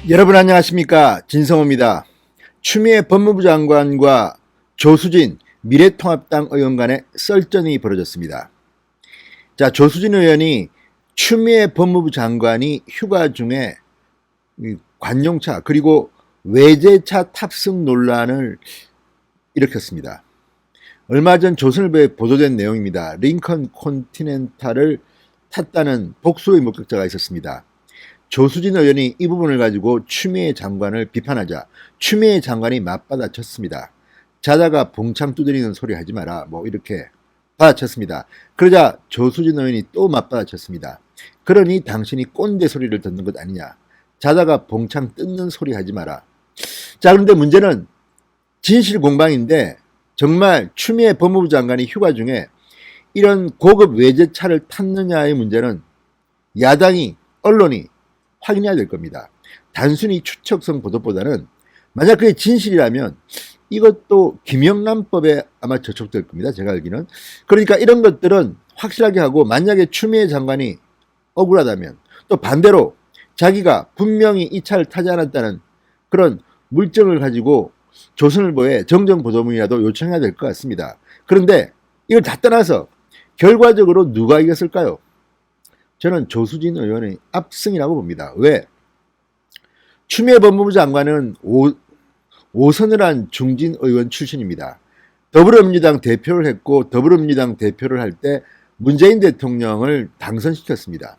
여러분 안녕하십니까, 진성호입니다. 추미애 법무부 장관과 조수진 미래통합당 의원 간의 썰전이 벌어졌습니다. 자, 조수진 의원이 추미애 법무부 장관이 휴가 중에 관용차 그리고 외제차 탑승 논란을 일으켰습니다. 얼마 전 조선일보에 보도된 내용입니다. 링컨 컨티넨탈을 탔다는 복수의 목격자가 있었습니다. 조수진 의원이 이 부분을 가지고 추미애 장관을 비판하자 추미애 장관이 맞받아쳤습니다. 자다가 봉창 두드리는 소리 하지 마라, 이렇게 받아쳤습니다. 그러자 조수진 의원이 또 맞받아쳤습니다. 그러니 당신이 꼰대 소리를 듣는 것 아니냐, 자다가 봉창 뜯는 소리 하지 마라. 자, 그런데 문제는 진실 공방인데 정말 추미애 법무부 장관이 휴가 중에 이런 고급 외제차를 탔느냐의 문제는 야당이, 언론이 확인해야 될 겁니다. 단순히 추측성 보도보다는 만약 그게 진실이라면 이것도 김영란법에 아마 저촉될 겁니다. 제가 알기는. 그러니까 이런 것들은 확실하게 하고, 만약에 추미애 장관이 억울하다면 또 반대로 자기가 분명히 이 차를 타지 않았다는 그런 물증을 가지고 조선일보에 정정보도문이라도 요청해야 될 것 같습니다. 그런데 이걸 다 떠나서 결과적으로 누가 이겼을까요? 저는 조수진 의원의 압승이라고 봅니다. 왜? 추미애 법무부 장관은 오선을 한 중진 의원 출신입니다. 더불어민주당 대표를 했고, 더불어민주당 대표를 할 때 문재인 대통령을 당선시켰습니다.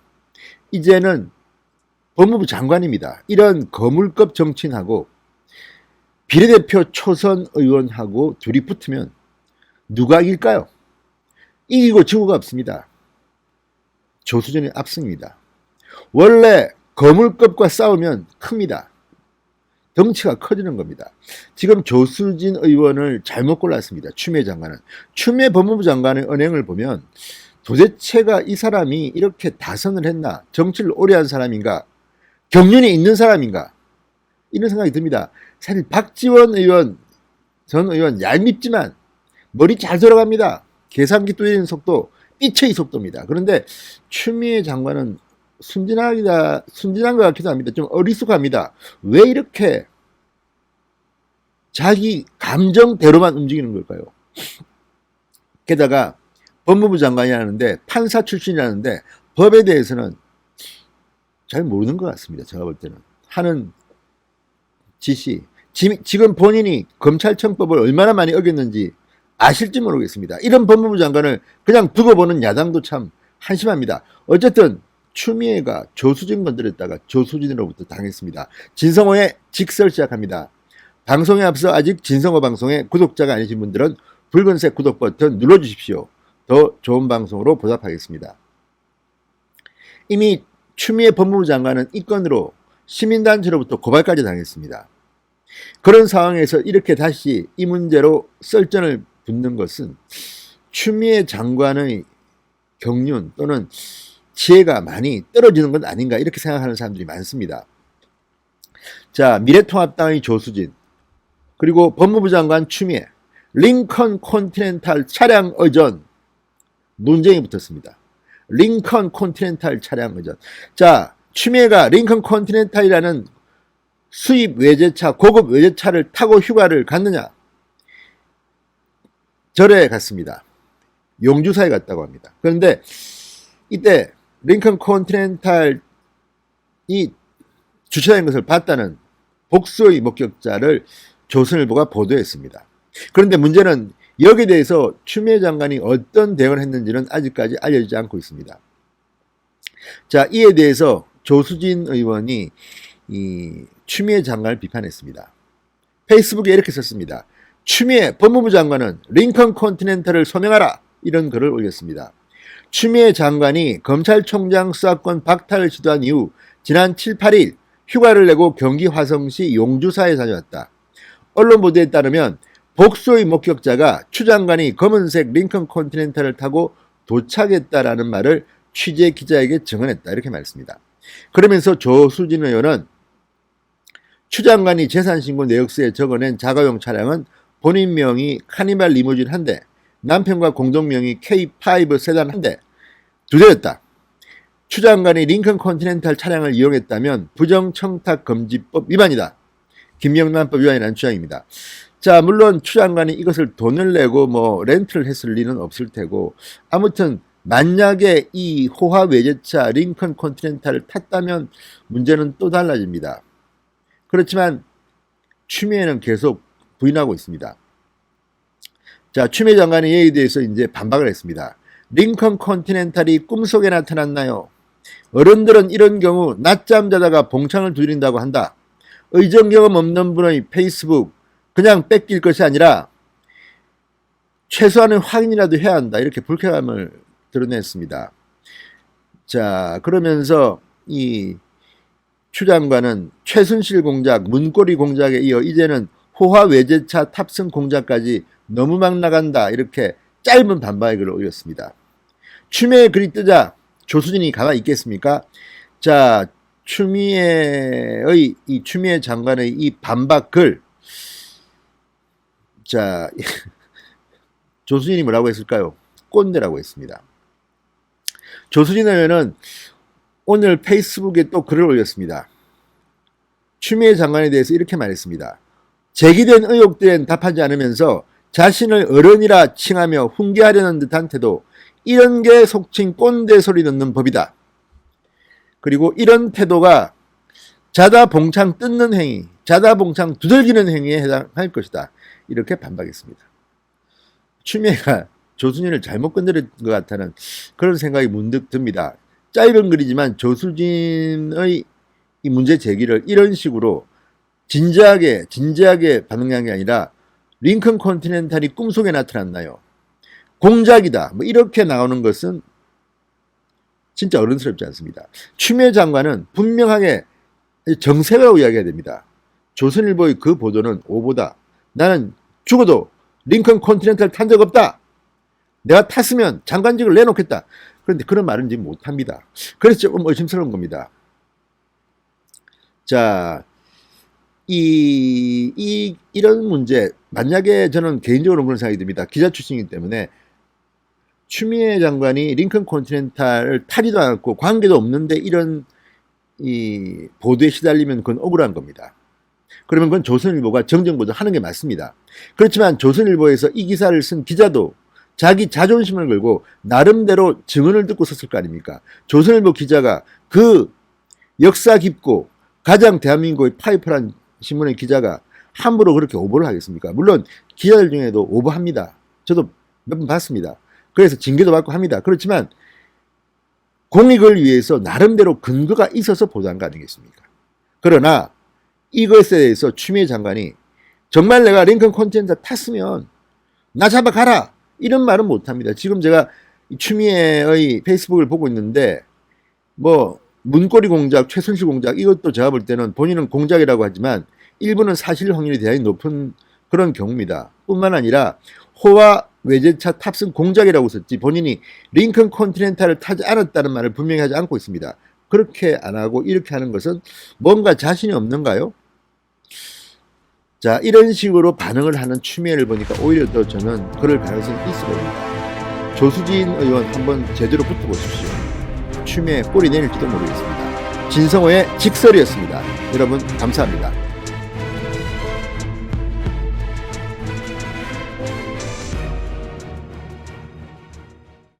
이제는 법무부 장관입니다. 이런 거물급 정치인하고 비례대표 초선 의원하고 둘이 붙으면 누가 이길까요? 이기고 지고가 없습니다. 조수진의 압승입니다. 원래 거물급과 싸우면 큽니다. 덩치가 커지는 겁니다. 지금 조수진 의원을 잘못 골랐습니다. 추미애 장관은. 추미애 법무부 장관의 언행을 보면 도대체가 이 사람이 이렇게 다선을 했나, 정치를 오래 한 사람인가, 경륜이 있는 사람인가, 이런 생각이 듭니다. 사실 박지원 의원, 전 의원 얄밉지만 머리 잘 돌아갑니다. 계산기 뚫리는 속도 빛의 속도입니다. 그런데 추미애 장관은 순진한 것 같기도 합니다. 좀 어리숙합니다. 왜 이렇게 자기 감정대로만 움직이는 걸까요? 게다가 법무부 장관이라는데, 판사 출신이라는데 법에 대해서는 잘 모르는 것 같습니다. 제가 볼 때는. 하는 지시, 지금 본인이 검찰청법을 얼마나 많이 어겼는지 아실지 모르겠습니다. 이런 법무부 장관을 그냥 두고 보는 야당도 참 한심합니다. 어쨌든 추미애가 조수진 건드렸다가 조수진으로부터 당했습니다. 진성호의 직설 시작합니다. 방송에 앞서 아직 진성호 방송의 구독자가 아니신 분들은 붉은색 구독 버튼 눌러주십시오. 더 좋은 방송으로 보답하겠습니다. 이미 추미애 법무부 장관은 이 건으로 시민단체로부터 고발까지 당했습니다. 그런 상황에서 이렇게 다시 이 문제로 썰전을 붙는 것은 추미애 장관의 경륜 또는 지혜가 많이 떨어지는 것 아닌가, 이렇게 생각하는 사람들이 많습니다. 자, 미래통합당의 조수진 그리고 법무부 장관 추미애, 링컨 컨티넨탈 차량 의전 논쟁이 붙었습니다. 링컨 컨티넨탈 차량 의전. 자, 추미애가 링컨 컨티넨탈이라는 수입 외제차, 고급 외제차를 타고 휴가를 갔느냐? 절에 갔습니다. 용주사에 갔다고 합니다. 그런데 이때 링컨 컨티넨탈이 주차된 것을 봤다는 복수의 목격자를 조선일보가 보도했습니다. 그런데 문제는 여기에 대해서 추미애 장관이 어떤 대응을 했는지는 아직까지 알려지지 않고 있습니다. 자, 이에 대해서 조수진 의원이 추미애 장관을 비판했습니다. 페이스북에 이렇게 썼습니다. 추미애 법무부 장관은 링컨 컨티넨탈을 소명하라, 이런 글을 올렸습니다. 추미애 장관이 검찰총장 수사권 박탈을 시도한 이후 지난 7, 8일 휴가를 내고 경기 화성시 용주사에 다녀왔다. 언론 보도에 따르면 복수의 목격자가 추 장관이 검은색 링컨 컨티넨탈을 타고 도착했다라는 말을 취재 기자에게 증언했다, 이렇게 말했습니다. 그러면서 조수진 의원은 추 장관이 재산신고 내역서에 적어낸 자가용 차량은 본인 명의 카니발 리무진 한 대, 남편과 공동 명의 K5 세단 한 대, 두 대였다. 추 장관이 링컨 컨티넨탈 차량을 이용했다면 부정청탁금지법 위반이다. 김영란법 위반이라는 주장입니다. 자, 물론 추 장관이 이것을 돈을 내고 뭐 렌트를 했을 리는 없을 테고, 아무튼 만약에 이 호화 외제차 링컨 컨티넨탈을 탔다면 문제는 또 달라집니다. 그렇지만 추미애는 계속 부인하고 있습니다. 자, 추미애 장관이 이에 대해서 이제 반박을 했습니다. 링컨 컨티넨탈이 꿈속에 나타났나요? 어른들은 이런 경우 낮잠 자다가 봉창을 두드린다고 한다. 의정 경험 없는 분의 페이스북 그냥 뺏길 것이 아니라 최소한의 확인이라도 해야 한다. 이렇게 불쾌감을 드러냈습니다. 자, 그러면서 이 추 장관은 최순실 공작, 문고리 공작에 이어 이제는 호화 외제차 탑승 공작까지 너무 막 나간다. 이렇게 짧은 반박의 글을 올렸습니다. 추미애의 글이 뜨자 조수진이 가만히 있겠습니까? 자, 추미애 장관의 이 반박 글. 자, 조수진이 뭐라고 했을까요? 꼰대라고 했습니다. 조수진 의원은 오늘 페이스북에 또 글을 올렸습니다. 추미애 장관에 대해서 이렇게 말했습니다. 제기된 의혹들엔 답하지 않으면서 자신을 어른이라 칭하며 훈계하려는 듯한 태도, 이런 게 속칭 꼰대 소리 듣는 법이다. 그리고 이런 태도가 자다 봉창 뜯는 행위, 자다 봉창 두들기는 행위에 해당할 것이다. 이렇게 반박했습니다. 추미애가 조수진을 잘못 건드린 것 같다는 그런 생각이 문득 듭니다. 짧은 글이지만 조수진의 이 문제 제기를 이런 식으로 진지하게 반응한 게 아니라 링컨 컨티넨탈이 꿈속에 나타났나요? 공작이다. 뭐 이렇게 나오는 것은 진짜 어른스럽지 않습니다. 추미애 장관은 분명하게 정색하고 이야기해야 됩니다. 조선일보의 그 보도는 오보다. 나는 죽어도 링컨 컨티넨탈 탄 적 없다. 내가 탔으면 장관직을 내놓겠다. 그런데 그런 말은 지금 못합니다. 그래서 조금 의심스러운 겁니다. 자, 이런 문제, 만약에 저는 개인적으로 그런 생각이 듭니다. 기자 출신이기 때문에 추미애 장관이 링컨 컨티넨탈을 타지도 않았고 관계도 없는데 이런 이 보도에 시달리면 그건 억울한 겁니다. 그러면 그건 조선일보가 정정보도 하는 게 맞습니다. 그렇지만 조선일보에서 이 기사를 쓴 기자도 자기 자존심을 걸고 나름대로 증언을 듣고 썼을 거 아닙니까? 조선일보 기자가 그 역사 깊고 가장 대한민국의 파이프란 신문의 기자가 함부로 그렇게 오보를 하겠습니까? 물론 기자들 중에도 오보합니다. 저도 몇 번 봤습니다. 그래서 징계도 받고 합니다. 그렇지만 공익을 위해서 나름대로 근거가 있어서 보도한 거 아니겠습니까? 그러나 이것에 대해서 추미애 장관이 정말 내가 링컨 컨티넨탈 탔으면 나 잡아가라 이런 말은 못합니다. 지금 제가 추미애의 페이스북을 보고 있는데 뭐 문고리 공작, 최순실 공작 이것도 제가 볼 때는 본인은 공작이라고 하지만 일부는 사실 확률이 대단히 높은 그런 경우입니다. 뿐만 아니라 호화 외제차 탑승 공작이라고 썼지 본인이 링컨 컨티넨탈을 타지 않았다는 말을 분명히 하지 않고 있습니다. 그렇게 안 하고 이렇게 하는 것은 뭔가 자신이 없는가요? 자, 이런 식으로 반응을 하는 추미애를 보니까 오히려 더 저는 그럴 가능성이 있어 보입니다. 조수진 의원 한번 제대로 붙어보십시오. 추미애 꼬리 내릴지도 모르겠습니다. 진성호의 직설이었습니다. 여러분 감사합니다.